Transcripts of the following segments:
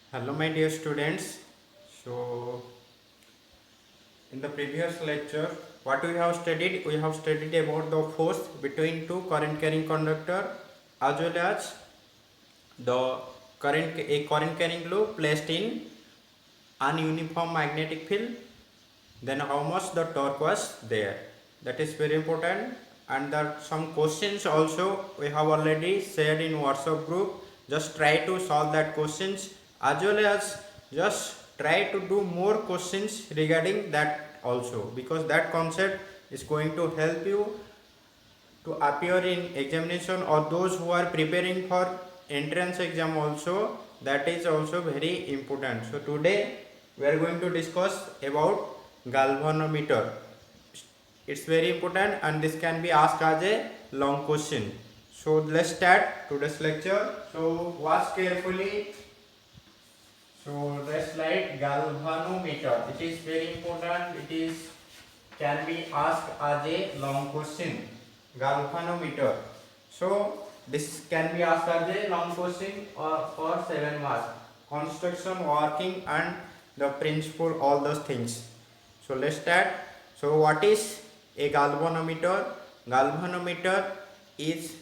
Hello, my dear students. So, in the previous lecture, what we have studied? We have studied about the force between two current carrying conductor as well as the current carrying loop placed in an uniform magnetic field. Then how much the torque was there. That is very important. And that some questions also we have already shared in WhatsApp group. Just try to solve that questions as well as just try to do more questions regarding that also, because that concept is going to help you to appear in examination, or those who are preparing for entrance exam also. That is also very important. So today we are going to discuss about galvanometer. It's very important and this can be asked as a long question. So let's start today's lecture. So watch carefully. So let's write galvanometer. It is very important. It is can be asked as a long question. Galvanometer. So this can be asked as a long question or for 7 marks. Construction, working and the principle, all those things. So let's start. So what is a galvanometer? Galvanometer is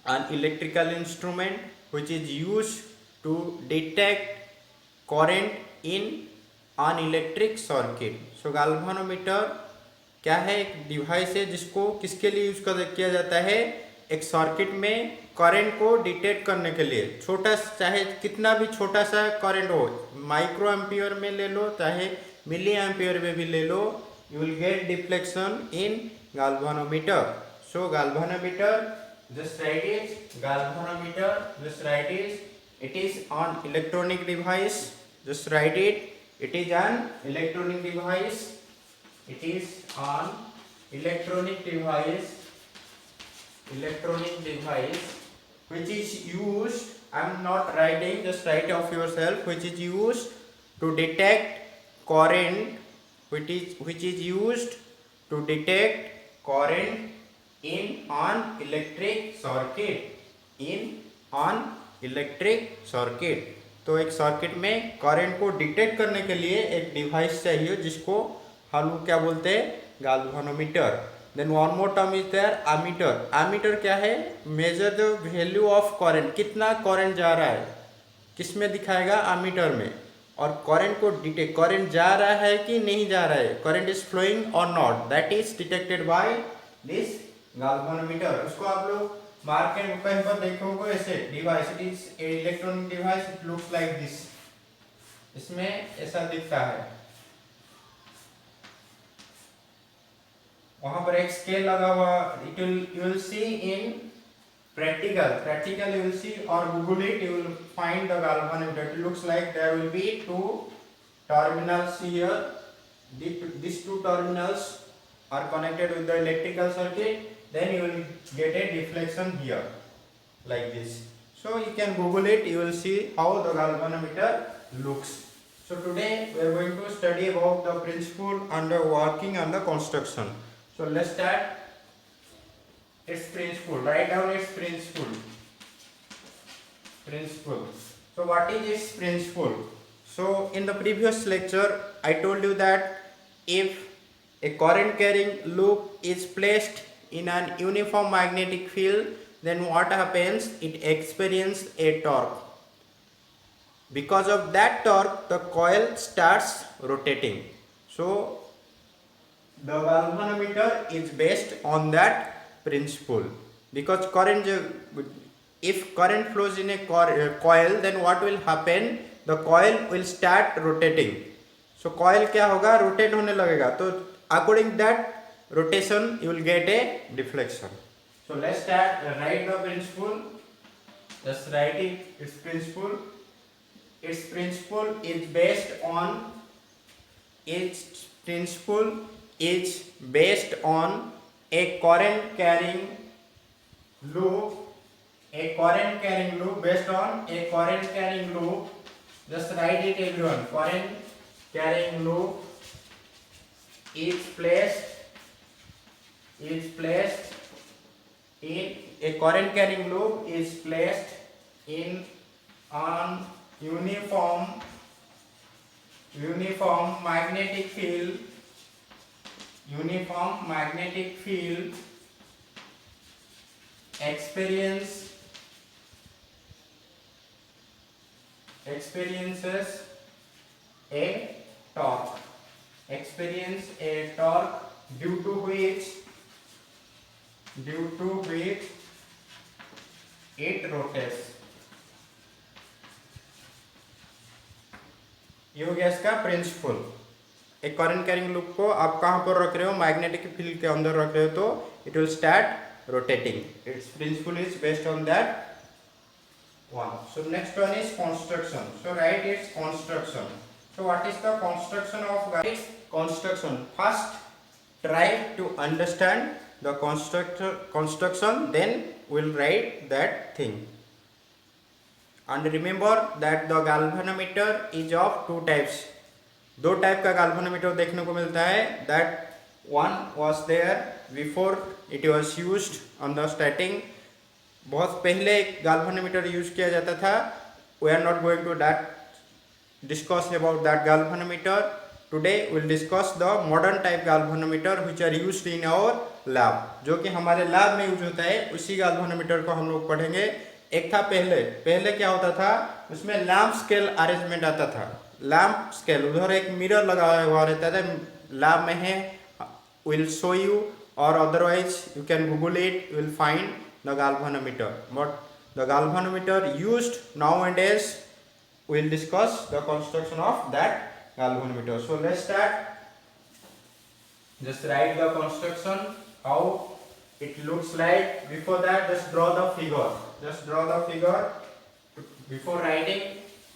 an electrical instrument which is used to detect current in an electric circuit. So galvanometer क्या है? एक device है जिसको किसके लिए use किया जाता है? एक सर्किट में करंट को डिटेक्ट करने के लिए। छोटा चाहे कितना भी छोटा सा करंट हो, माइक्रो एम्पियर में ले लो चाहे मिली एम्पियर में भी ले लो, you will get deflection in galvanometer. So galvanometer, just write it, galvanometer, just write it is an electronic device. Just write it is an electronic device. It is an electronic device which is used, I am not writing, just write of yourself, which is used to detect current, which is used to detect current in an electric circuit, तो एक circuit में current को detect करने के लिए एक device चाहिए जिसको हम लोग क्या बोलते हैं? Galvanometer. Then one more term is there, ammeter. Ammeter क्या है? Measure the value of current, कितना करंट जा रहा है किस में दिखाएगा? एमीटर में. और करंट को डिटेक्ट, करंट जा रहा है कि नहीं जा रहा है, करंट इज फ्लोइंग और not, that is detected by this galvanometer. उसको आप लोग मार्क एंड पेन पर देखोगे ऐसे device, it is electronic device, it looks like this. इसमें ऐसा दिखता है, वहां पर एक स्केल लगा हुआ. It will you will see in practical you will see, or google it, you will find the galvanometer. It looks like there will be two terminals here. These two terminals are connected with the electrical circuit, then you will get a deflection here like this. So you can google it, you will see how the galvanometer looks. So today we are going to study about the principle and the working and the construction. So let's start its principle. Write down its principle. So what is its principle? So in the previous lecture I told you that if a current carrying loop is placed in an uniform magnetic field, then what happens? It experiences a torque. Because of that torque the coil starts rotating. So the galvanometer is based on that principle, because current, if current flows in a coil, then what will happen? The coil will start rotating. So coil क्या होगा? Rotate होने लगेगा. तो according that rotation you will get a deflection. So let's start. Write the principle. Just write it. Its principle. Its principle is based on. Its principle is based on a current carrying loop, based on a current carrying loop. Just write it everyone. Current carrying loop is placed in a current carrying loop is placed in an uniform magnetic field, uniform magnetic field experiences a torque, experience a torque due to which it rotates. ये हो गया इसका principal. एक current carrying loop को आप कहाँ पर रख रहे हो, मैग्नेटिक फील्ड के अंदर रख रहे हो, तो it will start rotating. Its principle is based on that one. So next one is construction. So write its construction. So what is the construction of guys? Construction. First try to understand the construction, then we'll write that thing. And remember that the galvanometer is of two types. दो type का galvanometer देखने को मिलता है. That one was there before it was used on the starting. बहुत पहले एक galvanometer use किया जाता था. We are not going to discuss about that galvanometer. Today we will discuss the modern type galvanometer which are used in our lab. जो कि हमारे lab में यूज होता है, उसी galvanometer को हम लोग पढ़ेंगे. एक था पहले क्या होता था, उसमें लैम्प स्केल अरेंजमेंट आता था. लैम्प स्केल, उधर एक मिरर लगा हुआ रहता था. लैब में है, विल शो यू, और otherwise you can Google it, you will find the galvanometer. But the galvanometer used nowadays, we will discuss the construction of that galvanometer. So let's start. Just write the construction, how it looks like. Before that, just draw the figure. Just draw the figure. Before writing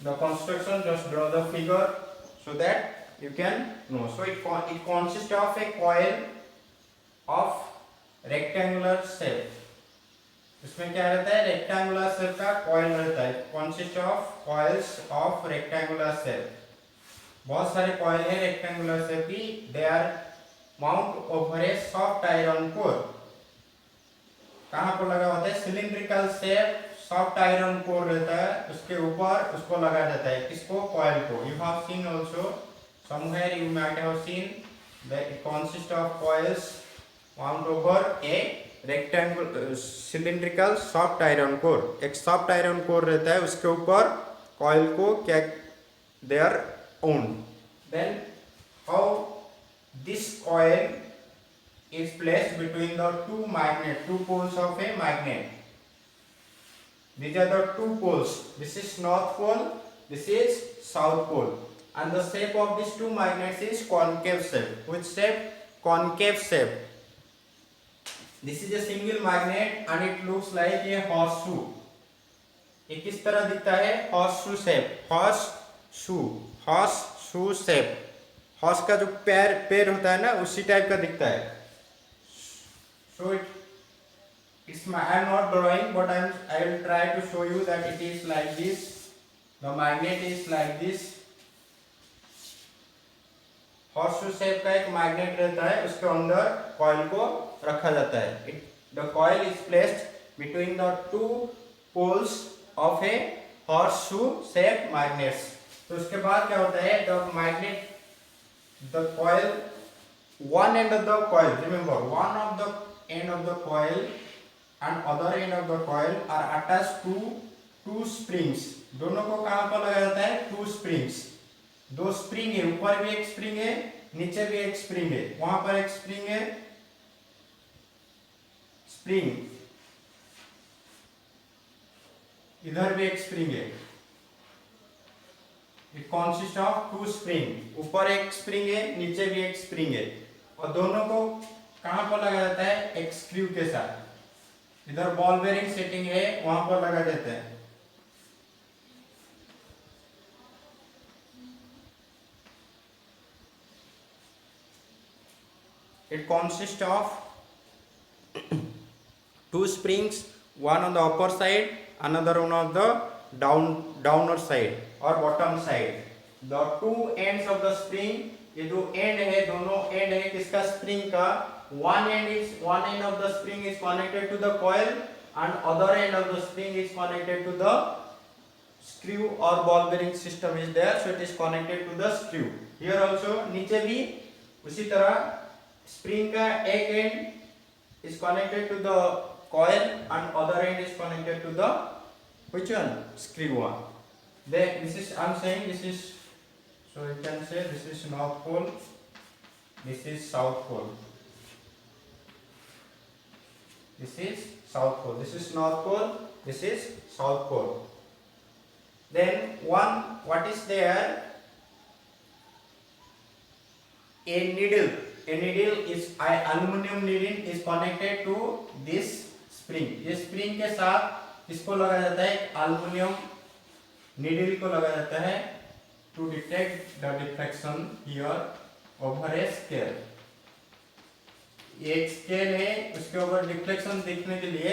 the construction, just draw the figure so that you can know. So it consists of a coil of rectangular shape. इसमें क्या रहता है, rectangular shape का coil रहता है. Consist of coils of rectangular shape. बहुत सारे coil है रेक्टेंगुलर शेप की. They are mount over a soft iron core. कहाँ पर लगा होता है, cylindrical shape soft iron core रहता है, उसके ऊपर उसको लगा जाता है. किसको, कॉइल को. You have seen also somewhere, you might have seen that it consist of coils mount over a rectangular cylindrical soft iron core. एक सॉफ्ट आयरन कोर रहता है, उसके ऊपर कॉइल को क्या they are on. Then how this coil is placed between the two poles of a magnet. These are the two poles. This is north pole, this is south pole, and the shape of these two magnets is concave shape. Which shape? Concave shape. This is a single magnet and it looks like a horseshoe. ये किस तरह दिखता है, horseshoe shape. horseshoe shape. Horse का जो पैर होता है ना, उसी टाइप का दिखता है. So I am not drawing, but I will try to show you that it is like this. The magnet is like this. Horseshoe shape का एक मैग्नेट रहता है, उसके अंदर कॉइल को रखा जाता है. The coil is placed between the two poles of a horseshoe shaped magnets. तो उसके बाद क्या होता है, the coil, one end of the coil, remember, one of the end of the coil and other end of the coil are attached to two springs. दोनों को कहाँ पर लगाया जाता है, two springs. दो स्प्रिंग है, ऊपर भी एक स्प्रिंग है, नीचे भी एक स्प्रिंग है. वहां पर एक स्प्रिंग है, स्प्रिंग, इधर भी एक स्प्रिंग है. It consist of two spring. ऊपर एक स्प्रिंग है, नीचे भी एक स्प्रिंग है, और दोनों को कहां पर लगाया जाता है, एक स्क्रू के साथ. इधर बॉल बेयरिंग सेटिंग है, वहां पर लगा देते हैं. It consists of two springs, one on the upper side, another one on the downer side or bottom side. The two ends of the spring, ये जो end है, दोनों end है किसका, spring का. One end of the spring is connected to the coil and other end of the spring is connected to the screw or ball bearing system is there, so it is connected to the screw. Here also नीचे भी उसी तरह spring का एक end is connected to the coil and other end is connected to the which one? Screw one. Then this is, I am saying this is, so you can say this is north pole, this is south pole. This is south pole, this is north pole, this is south pole. Then what is there? A needle is aluminum needle is connected to this spring. ये spring के साथ इसको लगाया जाता है, aluminum needle को लगाया जाता है to detect the deflection here over a scale. एक स्केल है, उसके ऊपर डिफ्लेक्शन देखने के लिए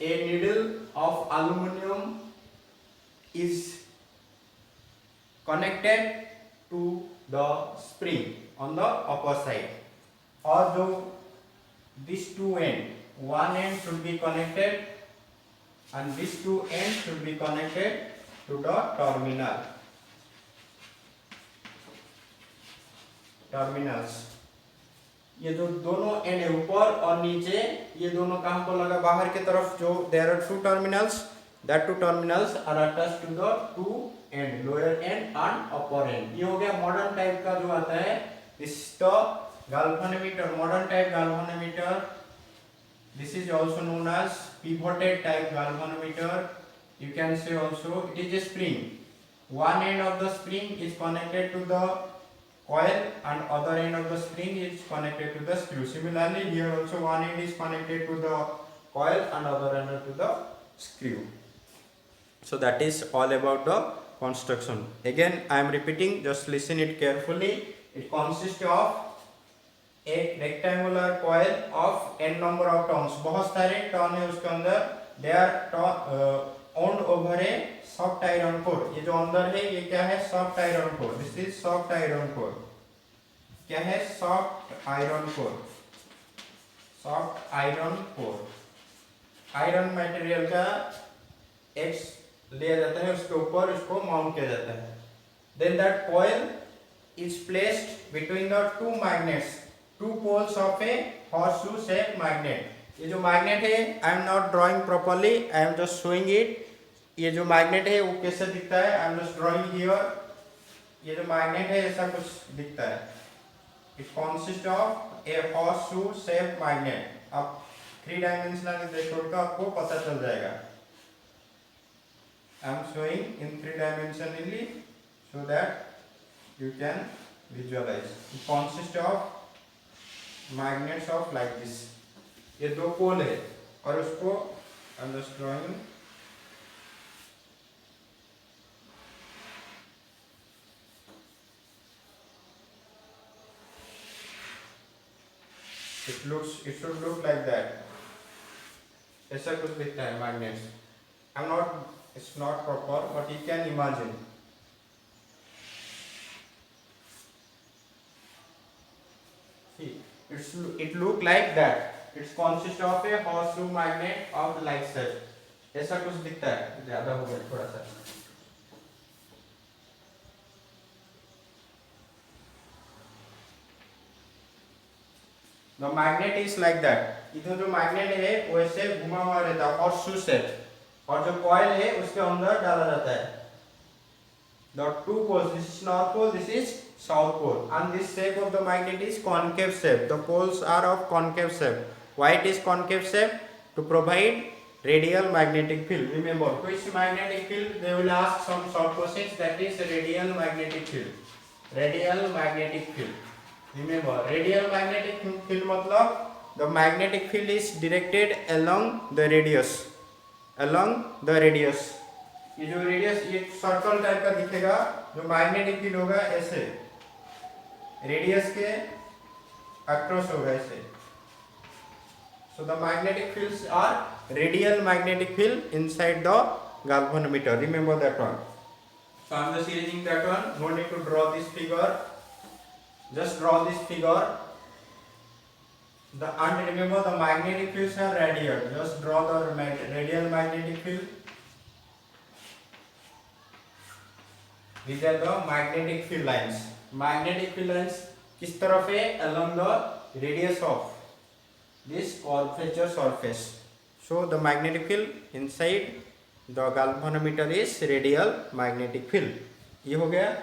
a needle of aluminum is connected to the spring on the upper side. और जो these two end, one end should be connected and these two ends should be connected to the terminals. ये जो दोनों and है ऊपर और नीचे, ये दोनों कहाँ को लगा? बाहर की तरफ जो there are two terminals, that two terminals are attached to the two end, lower end and upper end. ये हो गया मॉडर्न टाइप का जो आता है, this is the galvanometer, modern type galvanometer. This is also known as pivoted type galvanometer. You can say also it is a spring. One end of the spring is connected to the coil and other end of the spring is connected to the screw. Similarly, here also one end is connected to the coil and other end to the screw. So that is all about the construction. Again, I am repeating, just listen it carefully. It consists of a rectangular coil of n number of turns. बहुत सारे turn है उसके अंदर. They are wound over a soft iron core. ये जो अंदर है ये क्या है? Soft iron core. This is soft iron core. क्या है? Soft iron core. Soft iron core. Iron material का X लिया जाता है, उसके ऊपर इसको माउंट किया जाता है. Then that coil is placed between the two magnets, two poles of a horseshoe shaped magnet. ये जो मैग्नेट है, I am not drawing properly, I am just showing it. ये जो मैग्नेट है वो कैसे दिखता है? I am just drawing here. ये जो मैग्नेट है ऐसा कुछ दिखता है. It consist of a horseshoe shaped magnet. आप 3 डायमेंशनल देखोगे तो आपको पता चल जाएगा. I am showing in 3 dimensionally so that you can visualize. It consists of magnets of like this. ये दो पोल है और उसको I am just drawing. It should look like that. ऐसा कुछ दिखता है magnets. It's not proper, but you can imagine. It look like that. It consists of a horseshoe magnet of like such. ऐसा कुछ दिखता है. ज़्यादा हो गया थोड़ा सा. The magnet is like that. इधर जो magnet है वो ऐसे घुमा हुआ रहता है horseshoe shape. और जो coil है उसके अंदर डाला जाता है. The two poles, this is north pole, this is south pole, and this shape of the magnet is concave shape. The poles are of concave shape. Why it is concave shape? To provide radial magnetic field. Remember, which magnetic field? They will ask some short questions. That is radial magnetic field. Radial magnetic field. Remember, radial magnetic field मतलब the magnetic field is directed along the radius. Along the radius. ये जो radius ये circle type का दिखेगा, जो magnetic field होगा ऐसे radius के अक्रॉस होगा ऐसे. So the magnetic fields are radial magnetic field inside the galvanometer. Remember that one. So I am just erasing that one. No need to draw this figure. Just draw this figure. And remember the magnetic fields are radial. Just draw the radial magnetic field. These are the magnetic field lines. Magnetic field lines किस तरफ है? Along the radius of this curvature surface. So the magnetic field inside the galvanometer is radial magnetic field. ये हो गया.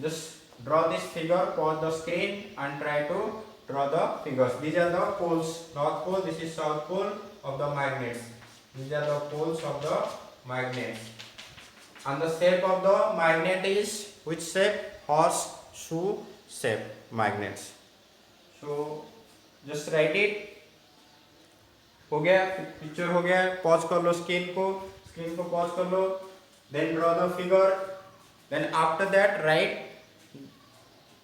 Just draw this figure, pause the screen and try to draw the figures. These are the poles. North pole. This is south pole of the magnets. These are the poles of the magnets. And the shape of the magnet is which shape? Horseshoe shape magnets. So just write it. हो गया, picture हो गया. Pause कर लो screen को pause कर लो. Then draw the figure. Then after that write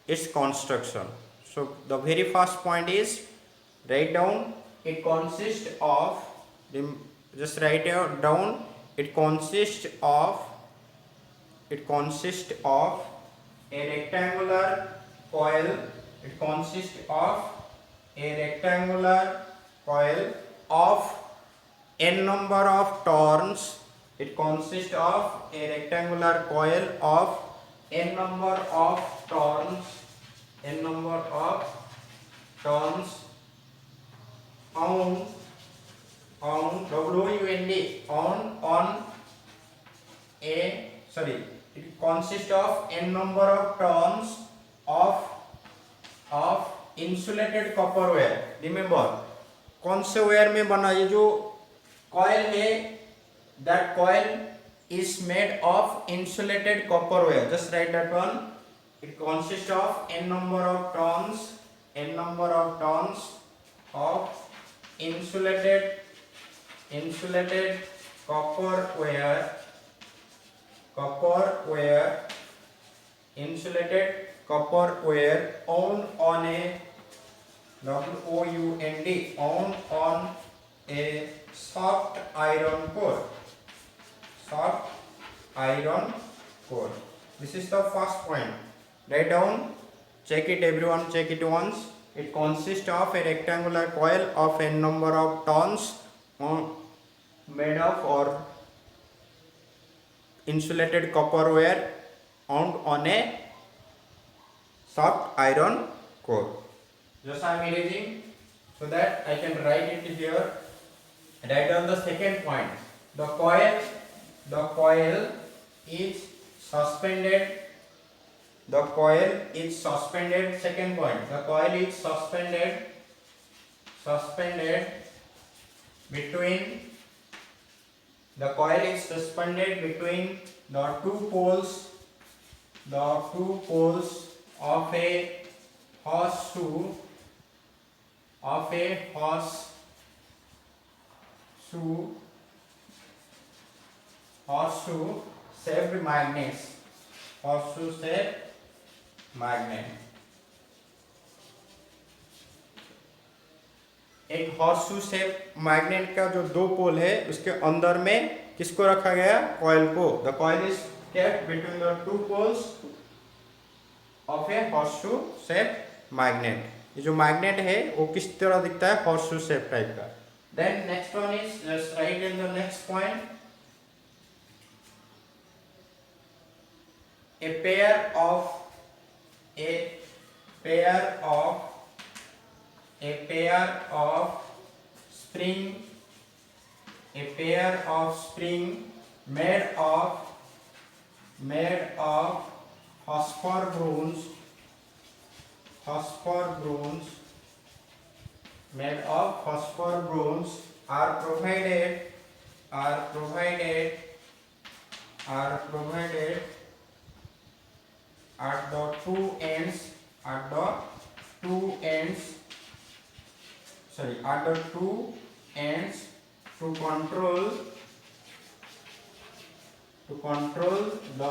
its construction. So the very first point is write down. It consists of, just write down. It consists of a rectangular coil. It consists of a rectangular coil of n number of turns. It consists of a rectangular coil of n number of turns. N number of turns on it consists of n number of turns of insulated copper wire. Remember, कौन से wire में बना? ये जो coil है, that coil is made of insulated copper wire. Just write that one. It consists of n number of turns of insulated copper wire, insulated copper wire on a wound on a soft iron core. This is the first point. Write down. Check it, everyone. Check it once. It consists of a rectangular coil of n number of turns made of or insulated copper wire wound on a soft iron core. Just I am erasing so that I can write it here. Write down the second point. The coil is suspended. Second point. The coil is suspended between the two poles of a horseshoe shaped magnets. Horseshoe shaped magnet. एक horseshoe shape magnet का जो दो पोल है उसके अंदर में किसको रखा गया? कॉइल को. The coil is kept between the two poles of a horseshoe shape magnet. ये जो मैग्नेट है वो किस तरह दिखता है? हॉर्सशू शेप टाइप का. Then next one is, just write in the next point, a pair of spring made of phosphor bronze are provided at the two ends to control the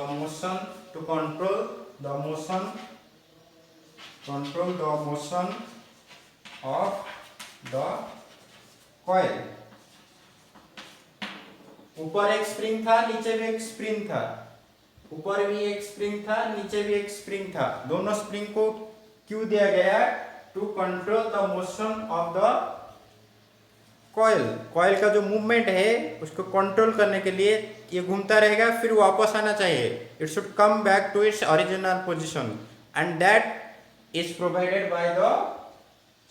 motion of the coil. ऊपर एक spring था, नीचे भी एक spring था. ऊपर भी एक स्प्रिंग था, नीचे भी एक स्प्रिंग था. दोनों स्प्रिंग को क्यों दिया गया? To control the motion of the coil coil का जो मूवमेंट है उसको कंट्रोल करने के लिए ये घूमता रहेगा, फिर वापस आना चाहिए. It should come back to its original position and that is provided by the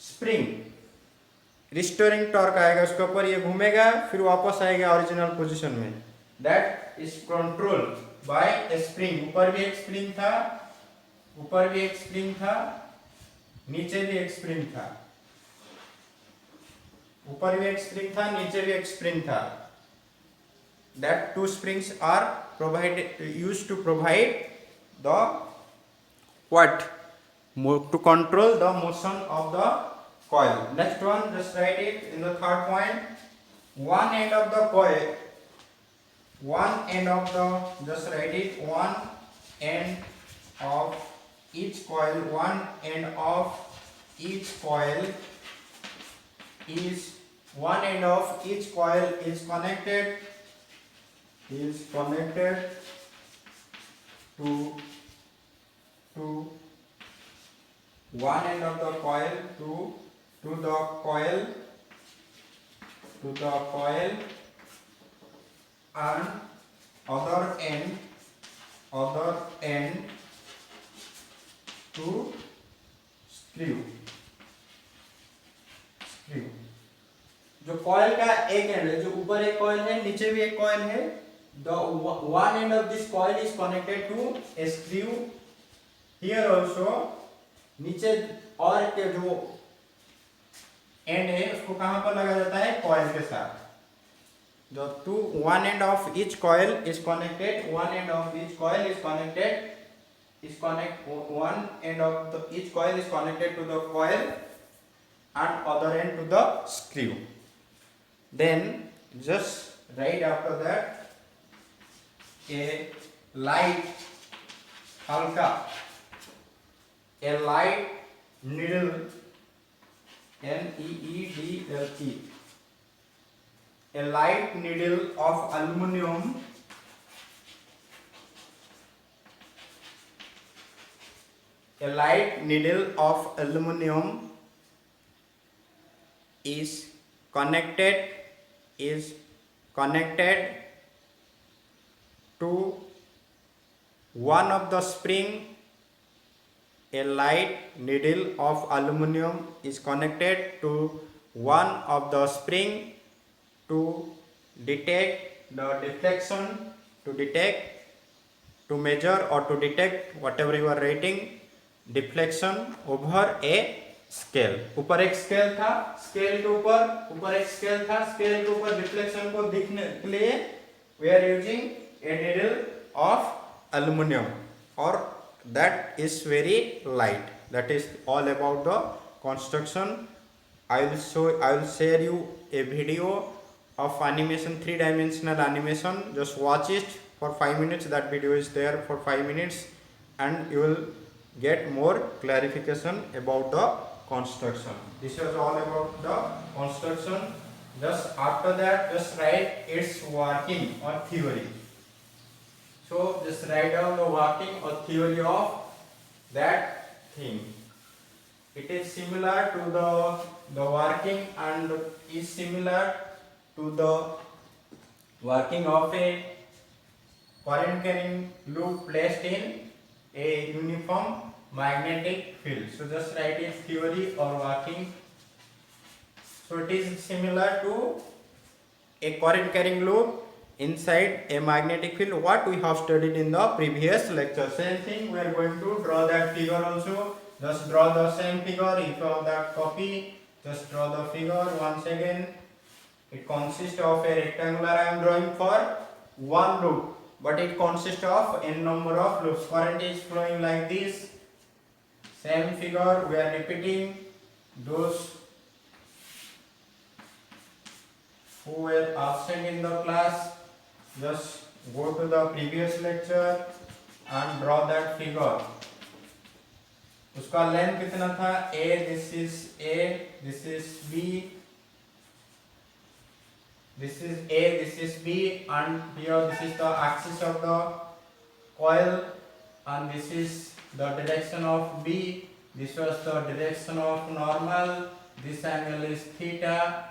spring. Restoring torque आएगा उसके ऊपर, ये घूमेगा फिर वापस आएगा ओरिजिनल पोजीशन में. That is control by a spring. ऊपर भी एक स्प्रिंग था, ऊपर भी एक स्प्रिंग था, नीचे भी एक स्प्रिंग था. ऊपर भी एक स्प्रिंग था, नीचे भी एक स्प्रिंग था. That two springs are provided used to provide the what to control the motion of the coil. Next one, just write it in the third point. One end of the coil, one end of the, just write it, one end of each coil, one end of each coil is, one end of each coil is connected to one end of the coil to the coil and other end to screw. जो coil का एक and है, जो ऊपर एक coil है नीचे भी एक कॉइल है, the one end of this coil is connected to a screw. Here also नीचे और के जो एंड है उसको कहां पर लगाया जाता है, कॉइल के साथ. जो to one end of each coil is connected, one end of each coil is connected, one end of the each coil is connected to the coil and other end to the screw. Then just right after that a light halka, a light needle, needle, a light needle of aluminum is connected to one of the spring. A light needle of aluminum is connected to one of the spring to detect the deflection, to measure or to detect whatever you are writing, deflection over a scale. ऊपर एक scale था, scale के ऊपर एक scale था, scale के ऊपर deflection को दिखने के लिए we are using a needle of aluminum, or that is very light. That is all about the construction. I will share you a video of animation, 3-dimensional animation. Just watch it for 5 minutes. That video is there for 5 minutes and you will get more clarification about the construction. This was all about the construction. Just after that, just write its working or theory. So just write down the working or theory of that thing. It is similar to the working and is similar to the working of a current carrying loop placed in a uniform magnetic field. So just write its theory or working. So it is similar to a current carrying loop inside a magnetic field, what we have studied in the previous lecture. Same thing, we are going to draw that figure also. Just draw the same figure. If you have that copy, just draw the figure once again. It consists of a rectangular. I am drawing for one loop, but it consists of n number of loops. Current is flowing like this. Same figure we are repeating. Those who were absent in the class, just go to the previous lecture and draw that figure. उसका length कितना था? A, this is A, this is B, this is A, this is B, and here this is the axis of the coil, and this is the direction of B. This was the direction of normal. This angle is theta.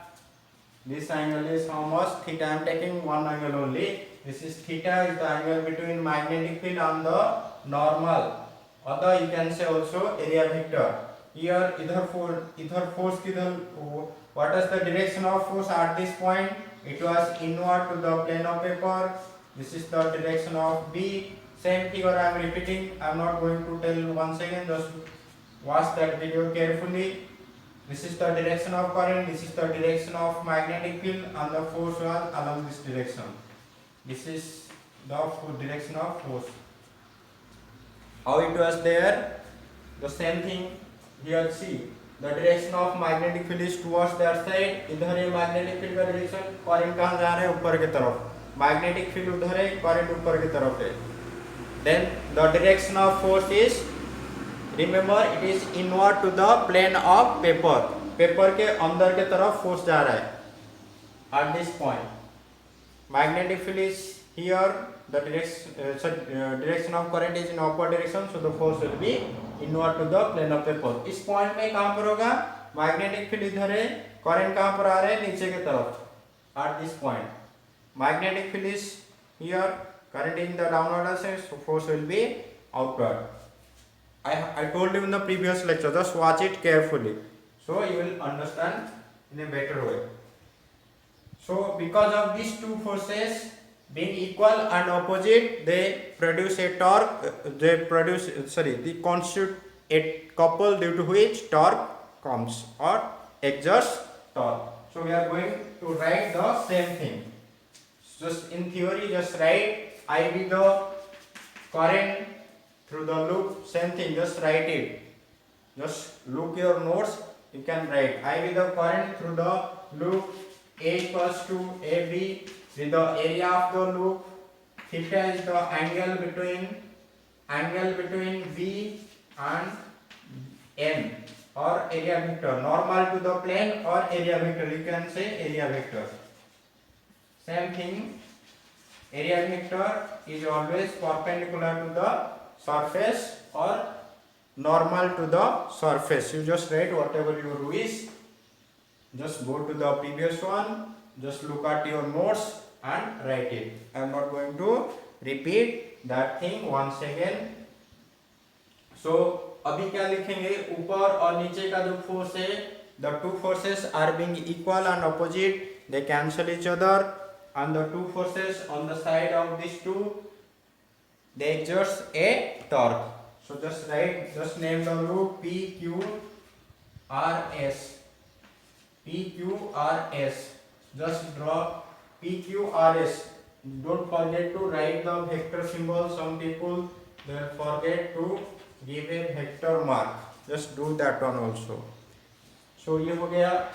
This angle is how much? Theta. I am taking one angle only. This is theta, is the angle between magnetic field and the normal. Other you can say also area vector. Here either force what is the direction of force at this point? It was inward to the plane of paper. This is the direction of B. Same figure I am repeating. I am not going to tell once again. Just watch that video carefully. This is the direction of current, this is the direction of magnetic field, and the force was along this direction. This is the direction of force. How it was there? The same thing here. See, the direction of magnetic field is towards that side. इधर है magnetic field का direction, current कहाँ जा रहा है? ऊपर की तरफ. Magnetic field उधर है, current ऊपर की तरफ है. Then the direction of force is, remember, it is inward to the plane of paper. Paper के अंदर के तरफ फोर्स जा रहा है. At this point, magnetic field is here. The direction of current is in upward direction, so the force will be inward to the plane of paper. इस point में कहाँ पर होगा? मैग्नेटिक फील्ड इधर है, करंट कहाँ पर आ रहा है? नीचे की तरफ. At this point, magnetic field is here, current in the downward direction, so force will be outward. I told you in the previous lecture, just watch it carefully, so you will understand in a better way. So because of these two forces being equal and opposite, they produce a torque, they constitute a couple due to which torque comes or exerts torque. So we are going to write the same thing. Just in theory, just write I be the current through the loop. Same thing, just write it. Just look your notes, you can write I be the current through the loop. A equals to AB with the area of the loop. Theta is the angle between V and M, or area vector, normal to the plane or area vector, you can say area vector. Same thing, area vector is always perpendicular to the surface or normal to the surface. You just write whatever you wish. Just go to the previous one, just look at your notes and write it. I am not going to repeat that thing once again. So अभी क्या लिखेंगे? ऊपर और नीचे का जो force है, the two forces are being equal and opposite, they cancel each other, and the two forces on the side of these two, they exert a torque. So just write, just name the loop PQRS. PQRS. Just draw PQRS. Don't forget to write the vector symbol. Some people they forget to give a vector mark. Just do that one also. So ये हो गया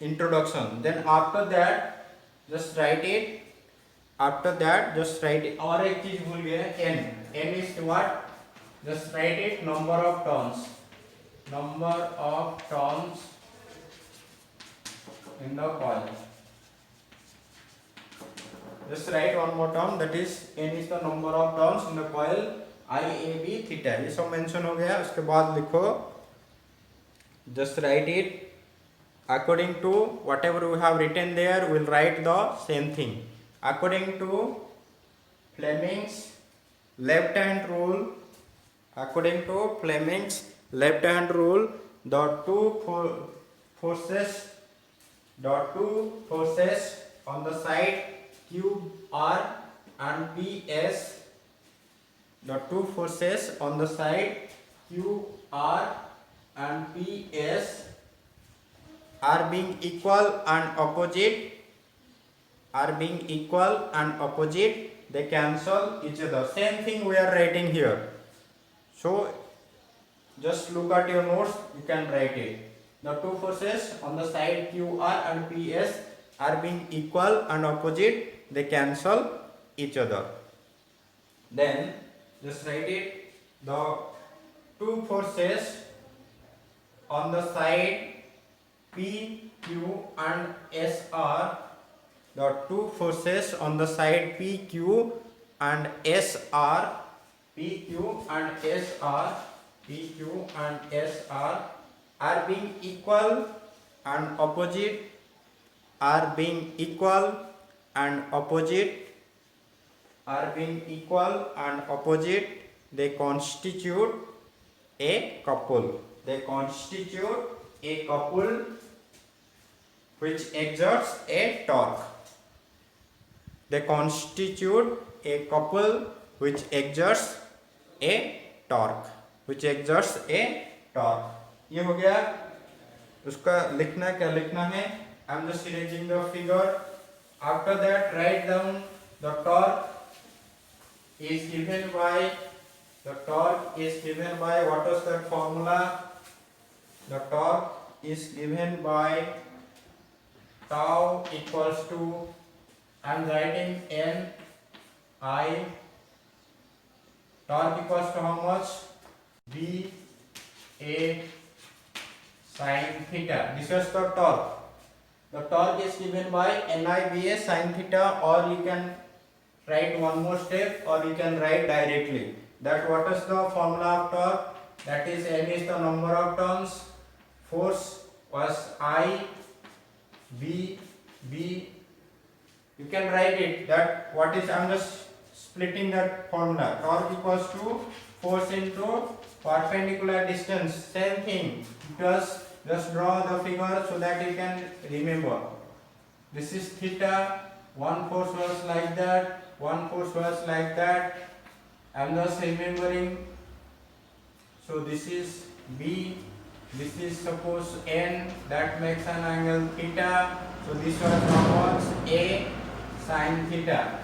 introduction. Then after that, just write it. After that, just write it. और एक चीज भूल गए, n. N is what? Just write it. Number of turns. Number of turns in the coil. Just write one more term, that is n is the number of turns in the coil IAB theta. ये सब mention हो गया. उसके बाद लिखो, just write it according to whatever we have written there. We'll write the same thing according to Fleming's left hand rule. According to Fleming's left hand rule, the two forces on the side QR and PS, the two forces on the side QR and PS are being equal and opposite, they cancel each other. Same thing we are writing here. So just look at your notes, you can write it. The two forces on the side QR and PS are being equal and opposite, they cancel each other. Then just write it. The two forces on the side P, Q and S are, the two forces on the side P, Q and S are, are being equal and opposite are being equal and opposite they constitute a couple. They constitute a couple which exerts a torque. They constitute a couple which exerts a torque. ये हो गया. उसका लिखना क्या लिखना है? I am just arranging the figure. After that, write down the torque is given by what was that formula? The torque is given by tau equals to, I am writing N I. Torque equals to how much? B A sin theta. This was the torque. The torque is given by NIBA sin theta, or you can write one more step, or you can write directly. That what is the formula of torque? That is N is the number of turns, force was I, B. You can write it. That what is, I am just splitting that formula. Torque equals to force into perpendicular distance. Same thing. Just draw the figure so that you can remember. This is theta. One force was like that. One force was like that. I am just remembering. So this is B. This is suppose N. That makes an angle theta. So this was known as A sin theta.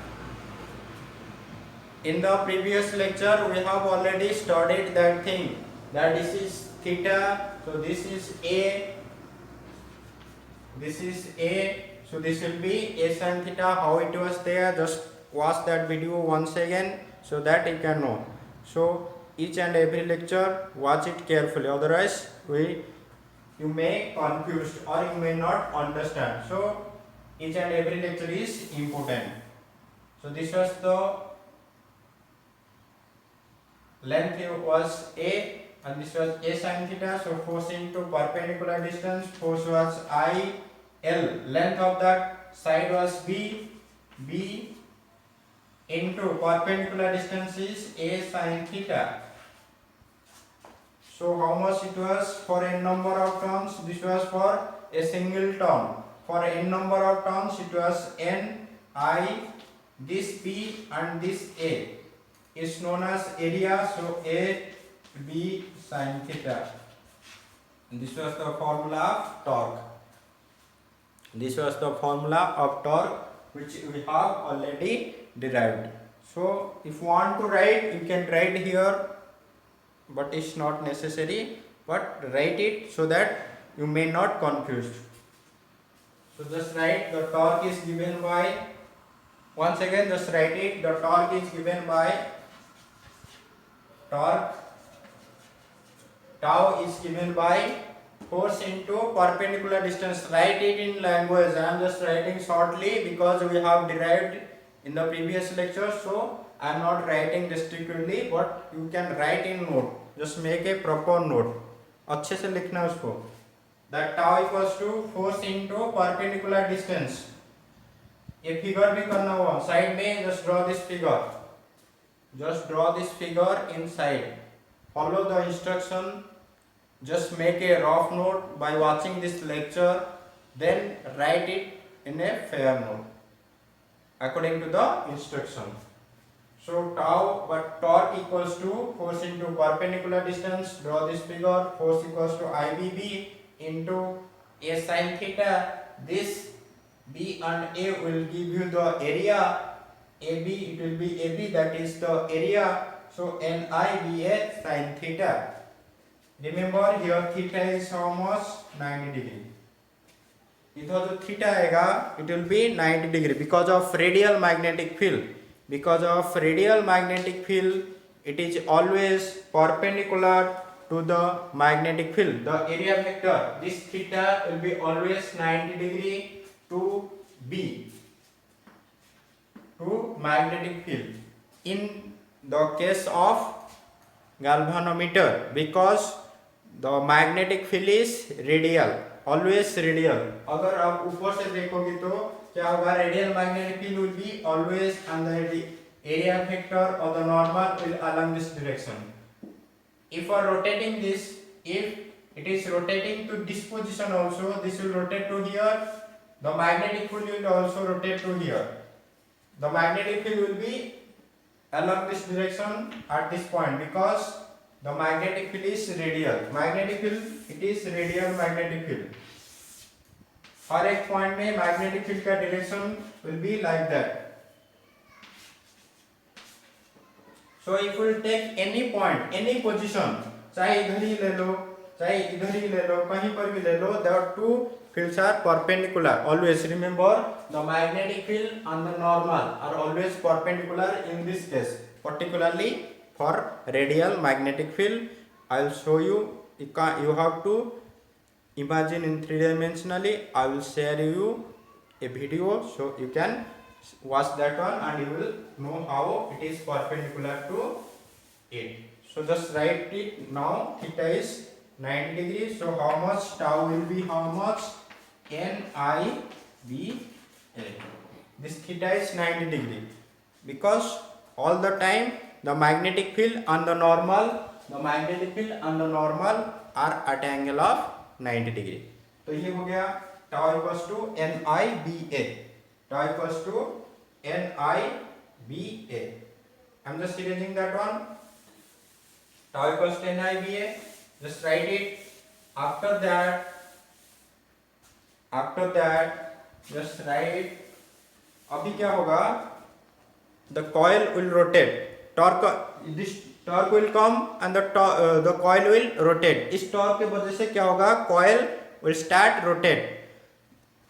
In the previous lecture, we have already studied that thing. That this is theta. So this is A. So this will be A sin theta. How it was there? Just watch that video once again so that you can know. So each and every lecture, watch it carefully. Otherwise, you may confused or you may not understand. So each and every lecture is important. So this was the length was A. And this was A sin theta, so force into perpendicular distance, force was I, L. Length of that side was B into perpendicular distance is A sin theta. So how much it was for n number of turns? This was for a single turn. For n number of turns, it was N, I, this B and this A. Is known as area, so A B sin theta. And this was the formula of torque. Which we have already derived. So if you want to write, you can write here, but it's not necessary. But write it so that you may not confuse. So just write the torque is given by. Once again, just write it. The torque is given by torque. Tau is given by force into perpendicular distance. Write it in language. I am just writing shortly because we have derived in the previous lecture. So I am not writing distinctly, but you can write in note. Just make a proper note. अच्छे से लिखना उसको. That tau equals to force into perpendicular distance. ये figure भी करना हुआ side में. Just draw this figure. Just draw this figure inside. Follow the instruction. Just make a rough note by watching this lecture. Then write it in a fair note according to the instruction. So tau, but torque equals to force into perpendicular distance. Draw this figure. Force equals to IBB into A sin theta. This B and A will give you the area. AB, it will be AB, that is the area. So NIBA sin theta. Remember here theta is how much? 90 degree. इधर जो theta आएगा, it will be 90 degree because of radial magnetic field. Because of radial magnetic field, it is always perpendicular to the magnetic field. The area vector, this theta will be always 90 degree to B, to magnetic field. In the case of galvanometer, because the magnetic field is radial, always radial. अगर आप ऊपर से देखोगे तो क्या होगा, radial magnetic field will be always and the area vector of the normal will along this direction. If we are rotating this, if it is rotating to this position also, this will rotate to here, the magnetic field will also rotate to here. The magnetic field will be along this direction at this point because the magnetic field is radial. Magnetic field, it is radial magnetic field. हर एक point में magnetic field का direction will be like that. So if you take any point, any position, चाहे इधर ही ले लो, चाहे इधर ही ले लो, कहीं पर भी ले लो, the two fields are perpendicular. Always remember the magnetic field and the normal are always perpendicular in this case, particularly for radial magnetic field. I will show you. You have to imagine in three-dimensionally. I will share you a video so you can watch that one and you will know how it is perpendicular to it. So just write it now. Theta is 90 degrees. So how much tau will be how much? NIBA. This theta is 90 degree because all the time the magnetic field and the normal are at angle of 90 degree. तो ये हो गया tau equals to NIBA. Tau equals to NIBA. I'm just erasing that one. Tau equals to NIBA. Just write it. After that, just write. अभी क्या होगा? The coil will rotate. This torque will come and the coil will rotate. इस torque के वजह से क्या होगा? Coil will start rotate.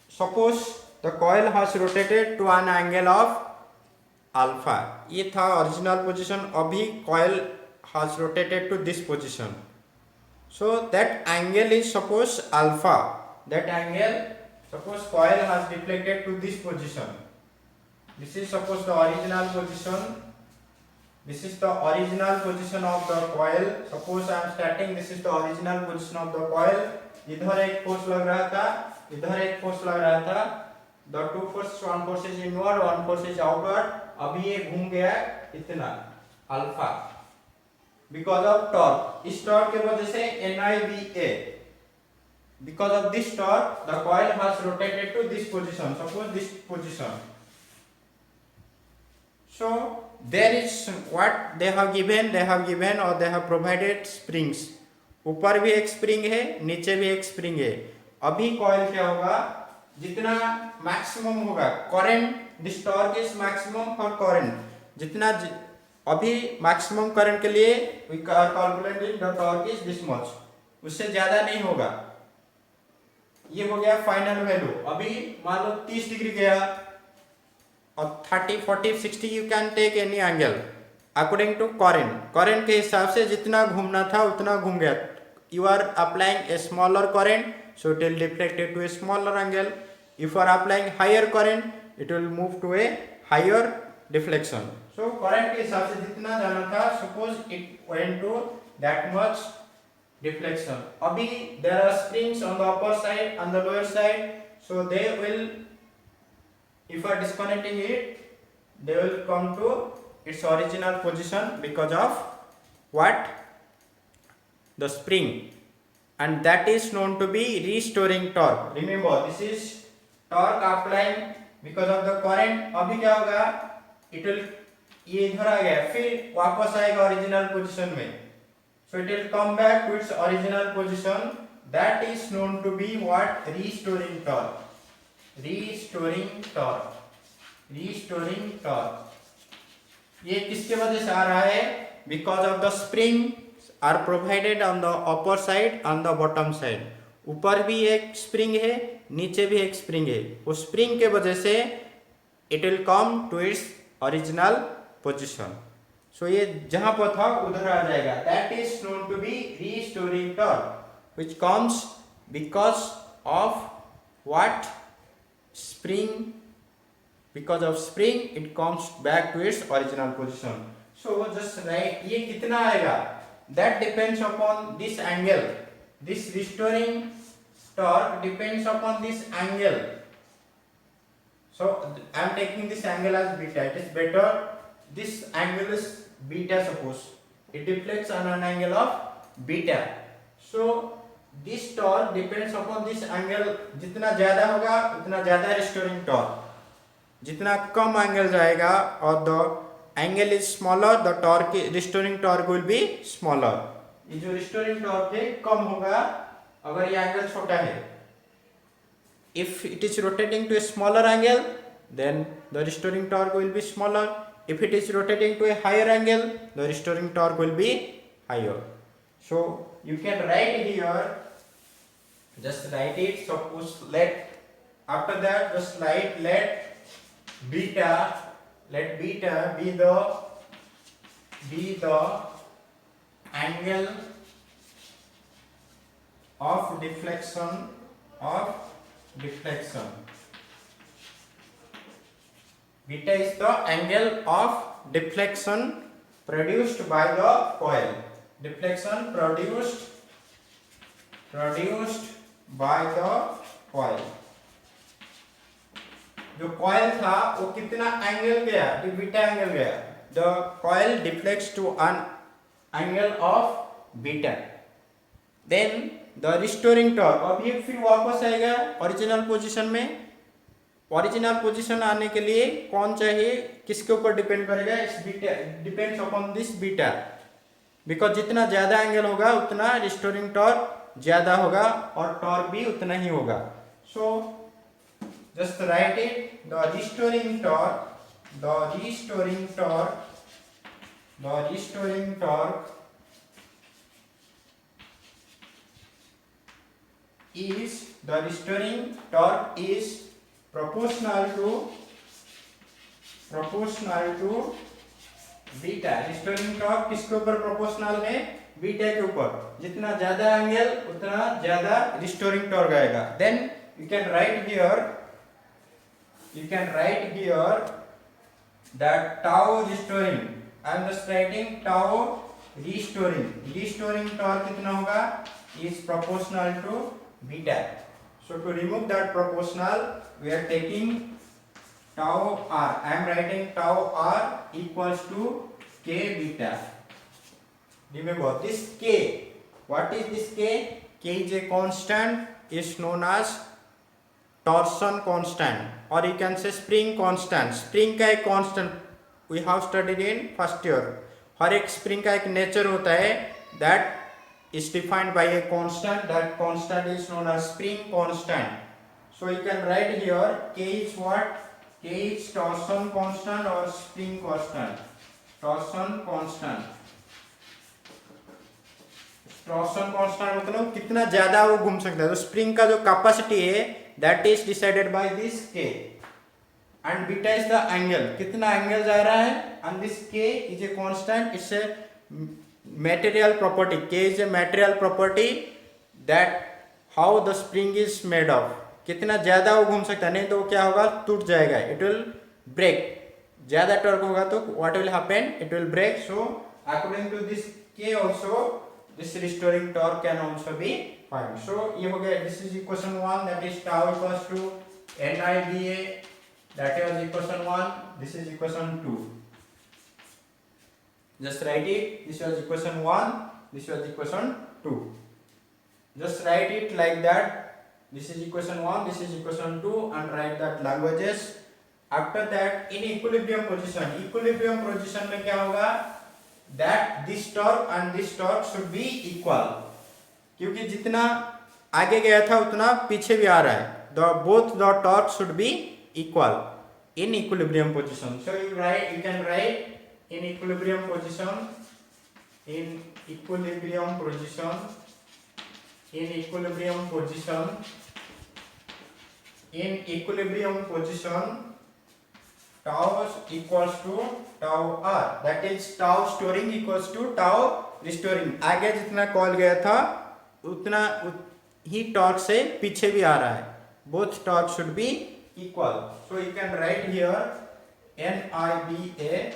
Suppose the coil has rotated to an angle of alpha. ये था original position. अभी coil has rotated to this position. So that angle is suppose alpha. That angle, suppose coil has deflected to this position. This is suppose the original position. This is the original position of the coil. Suppose I am starting. This is the original position of the coil. इधर एक force लग रहा था, इधर एक force लग रहा था. The two forces, one force is inward, one force is outward. अभी ये घूम गया इतना अल्फा because of torque. इस torque के वजह से NIBA. Because of this torque, the coil has rotated to this position. Suppose this position. So there is what they have given. They have provided springs. ऊपर भी एक spring है, नीचे भी एक स्प्रिंग है. अभी कॉइल क्या होगा, जितना मैक्सिमम होगा current, this torque is maximum for current, जितना अभी मैक्सिमम करंट के लिए we are calculating the torque is this much, उससे ज्यादा नहीं होगा. ये हो गया फाइनल वैल्यू. अभी मान लो 30 डिग्री गया और 30, 40, 60 you can take any angle according to current के हिसाब से जितना घूमना था उतना घूम गया. You are applying a smaller current, so it will deflect it to a smaller angle. If you are applying higher current, it will move to a higher deflection. So current के हिसाब से जितना जाना था, suppose it went to that much deflection. अभी there are springs on the upper side and the lower side, so they will, if you are disconnecting it, they will come to its original position because of what? The spring, and that is known to be restoring torque. Remember, this is torque applying because of the current. अभी क्या होगा, it will, ये इधर आ गया, फिर वापस आएगा original position में, so it will come back to its original position. That is known to be what? Restoring torque. Restoring torque. ये किसके वजह से आ रहा है? Because of the spring are provided on the upper side and the bottom side. ऊपर भी एक spring है, नीचे भी एक स्प्रिंग है. उस स्प्रिंग के वजह से it will come to its original position. So ये जहां पर था उधर आ जाएगा. That is known to be restoring torque, which comes because of what? Spring. Because of spring, it comes back to its original position. So just write ये कितना आएगा. That depends upon this angle. This restoring torque depends upon this angle. So I am taking this angle as beta. It is better. This angle is beta. Suppose it deflects on an angle of beta. So this torque depends upon this angle. जितना ज़्यादा होगा उतना ज़्यादा restoring torque. जितना कम angle जाएगा और the angle is smaller, the torque restoring torque will be smaller. ये जो रिस्टोरिंग टॉर्क है कम होगा अगर ये एंगल छोटा है. If it is rotating to a smaller angle, then the restoring torque will be smaller. If it is rotating to a higher angle, the restoring torque will be higher. So you can write here, just write it. Suppose after that just let beta be the angle of deflection. Beta is the angle of deflection produced by the coil. Deflection produced by the coil. जो coil था वो कितना angle गया, beta angle गया. The coil deflects to an angle of beta. Then the restoring torque, अब ये फिर वापस आएगा ओरिजिनल पोजीशन में. ओरिजिनल पोजीशन आने के लिए कौन चाहिए, किसके ऊपर डिपेंड करेगा, इस beta, depends upon this beta. Because जितना ज्यादा एंगल होगा उतना रिस्टोरिंग टॉर्क ज्यादा होगा और टॉर्क भी उतना ही होगा. सो just write it, the restoring torque is proportional to beta. Restoring torque किसके ऊपर प्रोपोर्शनल है, बीटा के ऊपर. जितना ज्यादा एंगल उतना ज्यादा रिस्टोरिंग टॉर्क आएगा. Then you can write here that tau restoring. I am just writing tau restoring torque कितना होगा, is proportional to beta. So to remove that proportional we are taking tau r. I am writing tau r equals to k beta. Remember this k. What is this k? K is a constant, is known as torsion constant, or you can say spring constant. Spring का एक constant we have studied in first year. हर एक spring का एक nature होता है that is defined by a constant. That constant is known as spring constant. So you can write here k is what? K is torsion constant or spring constant. Torsion constant मतलब कितना ज्यादा वो घूम सकता है. तो स्प्रिंग का जो कैपेसिटी है that is decided by this k, and beta is the angle, कितना एंगल जा रहा है, and this k is a constant. It's a material property. K is a material property that how the spring is made of. कितना ज्यादा वो घूम सकता है, नहीं तो क्या होगा, टूट जाएगा, it will break. ज्यादा टॉर्क होगा तो what will happen, it will break. So according to this k also this restoring torque can also be found. So ये हो गया, this is equation 1, that is tau equals to NIDA, that is equation 1, this is equation 2. Just write it, this was equation 1, this was equation 2. Just write it like that, this is equation 1, this is equation 2, and write that languages. After that in equilibrium position में क्या होगा, that this torque and this torque should be equal. क्योंकि जितना आगे गया था उतना पीछे भी आ रहा है. Both the torque should be equal in equilibrium position. So you can write in equilibrium position, tau equals to tau r, that is tau storing equals to tau restoring. आगे जितना कॉल गया था उतना ही टॉर्क से पीछे भी आ रहा है. Both torque should be equal. So you can write here NIBA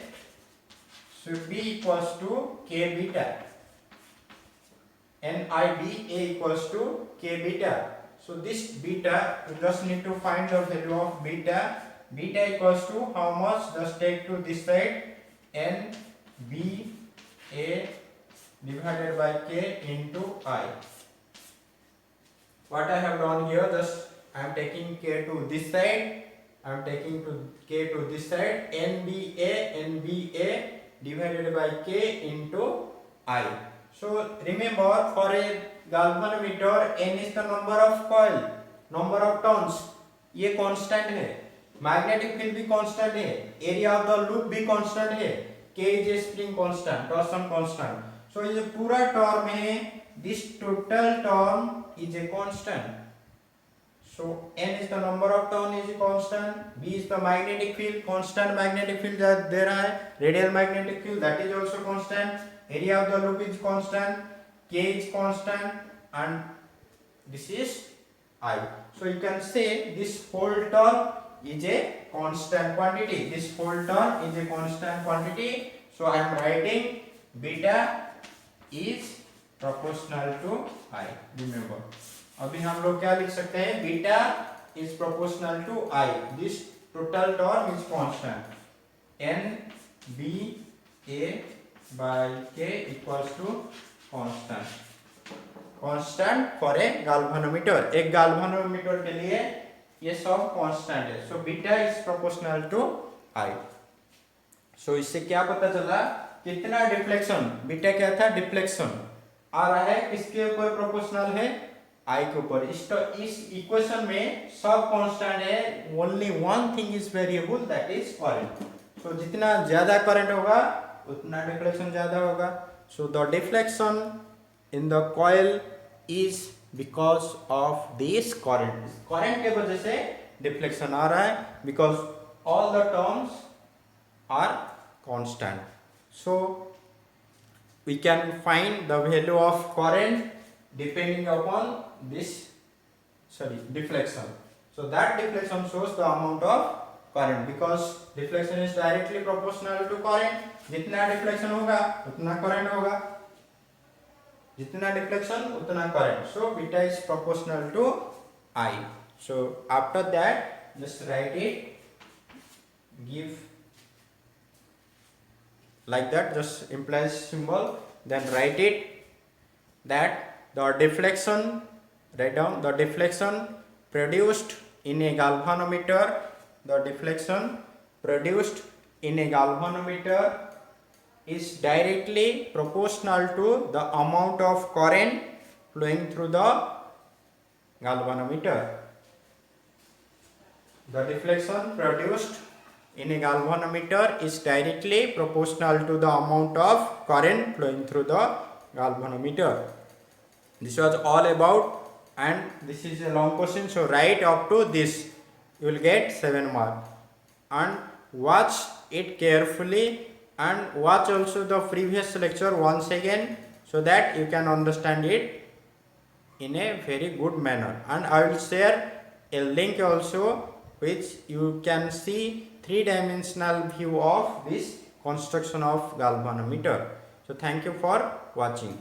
should be equals to k beta. NIBA equals to k beta. So this beta, you just need to find the value of beta. Beta equals to how much? Just take to this side, n b a divided by k into I. What I have done here, just I am taking k to this side, I am taking to k to this side, NBA divided by k into I. So remember, for a galvanometer, n is the number of coil, number of turns, ये constant है, magnetic field भी constant है, area of the loop भी constant है, k is a spring constant, torsion constant. So ये पूरा term है, this total term is a constant. So n is the number of turn is a constant, b is the magnetic field, constant magnetic field that there है, radial magnetic field that is also constant, area of the loop is constant, k is constant, and this is I. So you can say this whole term is a constant quantity. This whole term is a constant quantity. So I am writing beta is proportional to I. Remember. अभी हम लोग क्या लिख सकते हैं? Beta is proportional to I. This total term is constant. N B A by K equals to constant. Constant for a galvanometer, एक galvanometer के लिए ये सब कांस्टेंट है. So beta is proportional to I. So इससे क्या पता चला? कितना डिफ्लेक्शन, बीटा क्या था? डिफ्लेक्शन आ रहा है, किसके ऊपर प्रोपोर्शनल है? आई के ऊपर. इस इक्वेशन में सब कांस्टेंट है, only one thing is variable, that is current. So जितना ज्यादा करंट होगा उतना डिफ्लेक्शन ज्यादा होगा. So the deflection in the coil is because of this current. current के वजह से deflection आ रहा है, because all the terms are constant. So we can find the value of current depending upon this deflection. So that deflection shows the amount of current, because deflection is directly proportional to current. जितना deflection होगा उतना current होगा, जितना deflection उतना current. So beta is proportional to I. So after that just write it, give like that, just implies symbol, then write it that the deflection, write down the deflection produced in a galvanometer, the deflection produced in a galvanometer is directly proportional to the amount of current flowing through the galvanometer. The deflection produced in a galvanometer is directly proportional to the amount of current flowing through the galvanometer. This was all about, and this is a long question, so write up to this, you will get 7 marks. And watch it carefully, and watch also the previous lecture once again, so that you can understand it in a very good manner. And I will share a link also, which you can see 3-dimensional view of this construction of galvanometer. So thank you for watching.